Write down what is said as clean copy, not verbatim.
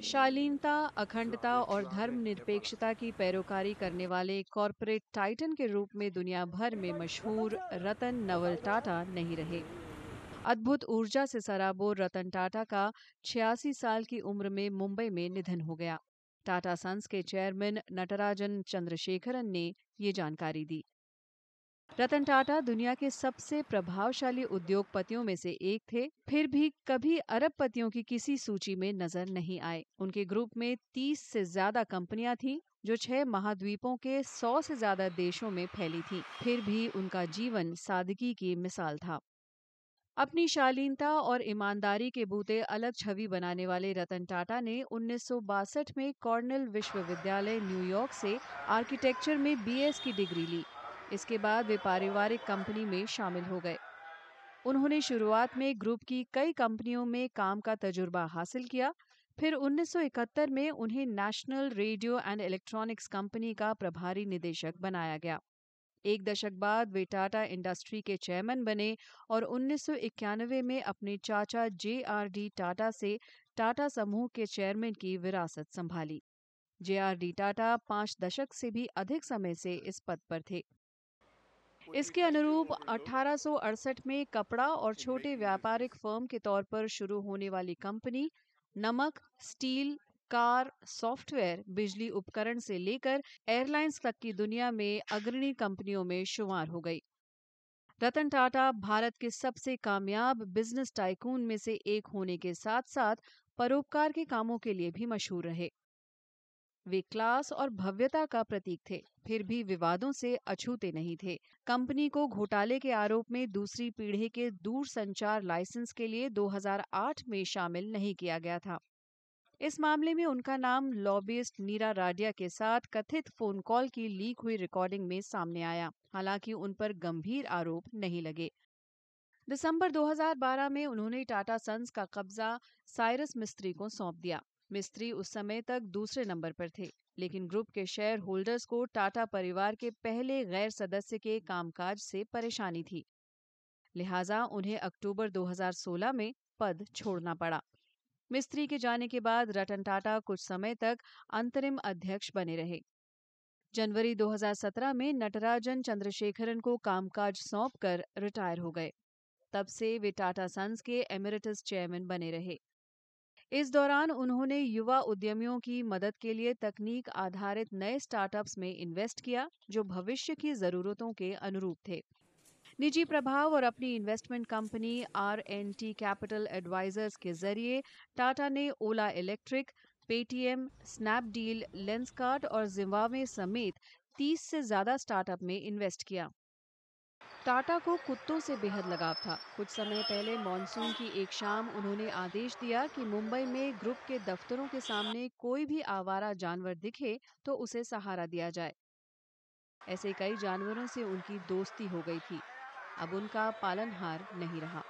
शालीनता, अखंडता और धर्मनिरपेक्षता की पैरोकारी करने वाले कॉरपोरेट टाइटन के रूप में दुनिया भर में मशहूर रतन नवल टाटा नहीं रहे। अद्भुत ऊर्जा से सराबोर रतन टाटा का 86 साल की उम्र में मुंबई में निधन हो गया। टाटा सन्स के चेयरमैन नटराजन चंद्रशेखरन ने ये जानकारी दी। रतन टाटा दुनिया के सबसे प्रभावशाली उद्योगपतियों में से एक थे, फिर भी कभी अरबपतियों की किसी सूची में नजर नहीं आए। उनके ग्रुप में 30 से ज्यादा कंपनियां थीं, जो 6 महाद्वीपों के 100 से ज्यादा देशों में फैली थीं। फिर भी उनका जीवन सादगी की मिसाल था। अपनी शालीनता और ईमानदारी के बूते अलग छवि बनाने वाले रतन टाटा ने 1962 में कॉर्नेल विश्वविद्यालय न्यूयॉर्क से आर्किटेक्चर में बीएस की डिग्री ली। इसके बाद वे पारिवारिक कंपनी में शामिल हो गए। उन्होंने शुरुआत में ग्रुप की कई कंपनियों में काम का तजुर्बा हासिल किया। फिर 1971 में उन्हें national radio and electronics company का प्रभारी निदेशक बनाया गया। एक दशक बाद वे टाटा इंडस्ट्री के चेयरमैन बने और 1991 में अपने चाचा JRD टाटा से टाटा समूह के चेयरमैन की विरासत संभाली। JRD टाटा 5 दशक से भी अधिक समय से इस पद पर थे। इसके अनुरूप 1868 में कपड़ा और छोटे व्यापारिक फर्म के तौर पर शुरू होने वाली कंपनी नमक, स्टील, कार, सॉफ्टवेयर, बिजली उपकरण से लेकर एयरलाइंस तक की दुनिया में अग्रणी कंपनियों में शुमार हो गई। रतन टाटा भारत के सबसे कामयाब बिजनेस टाइकून में से एक होने के साथ साथ परोपकार के कामों के लिए भी मशहूर रहे। वे क्लास और भव्यता का प्रतीक थे, फिर भी विवादों से अछूते नहीं थे। कंपनी को घोटाले के आरोप में दूसरी पीढ़ी के दूरसंचार लाइसेंस के लिए 2008 में शामिल नहीं किया गया था। इस मामले में उनका नाम लॉबिस्ट नीरा राडिया के साथ कथित फोन कॉल की लीक हुई रिकॉर्डिंग में सामने आया। हालांकि उन पर गंभीर आरोप नहीं लगे। दिसंबर 2012 में उन्होंने टाटा सन्स का कब्जा साइरस मिस्त्री को सौंप दिया। मिस्त्री उस समय तक दूसरे नंबर पर थे, लेकिन ग्रुप के शेयर होल्डर्स को टाटा परिवार के पहले गैर सदस्य के कामकाज से परेशानी थी। लिहाजा उन्हें अक्टूबर 2016 में पद छोड़ना पड़ा। मिस्त्री के जाने के बाद रतन टाटा कुछ समय तक अंतरिम अध्यक्ष बने रहे। जनवरी 2017 में नटराजन चंद्रशेखरन को कामकाज सौंपकर रिटायर हो गए। तब से वे टाटा सन्स के एमिरेटस चेयरमैन बने रहे। इस दौरान उन्होंने युवा उद्यमियों की मदद के लिए तकनीक आधारित नए स्टार्टअप्स में इन्वेस्ट किया, जो भविष्य की जरूरतों के अनुरूप थे। निजी प्रभाव और अपनी investment company R&T Capital Advisors के जरिए टाटा ने ओला इलेक्ट्रिक, पेटीएम, स्नैपडील, लेंसकार्ट और जिम्बाब्वे समेत 30 से ज्यादा स्टार्टअप में इन्वेस्ट किया। टाटा को कुत्तों से बेहद लगाव था। कुछ समय पहले मॉनसून की एक शाम उन्होंने आदेश दिया कि मुंबई में ग्रुप के दफ्तरों के सामने कोई भी आवारा जानवर दिखे तो उसे सहारा दिया जाए। ऐसे कई जानवरों से उनकी दोस्ती हो गई थी। अब उनका पालनहार नहीं रहा।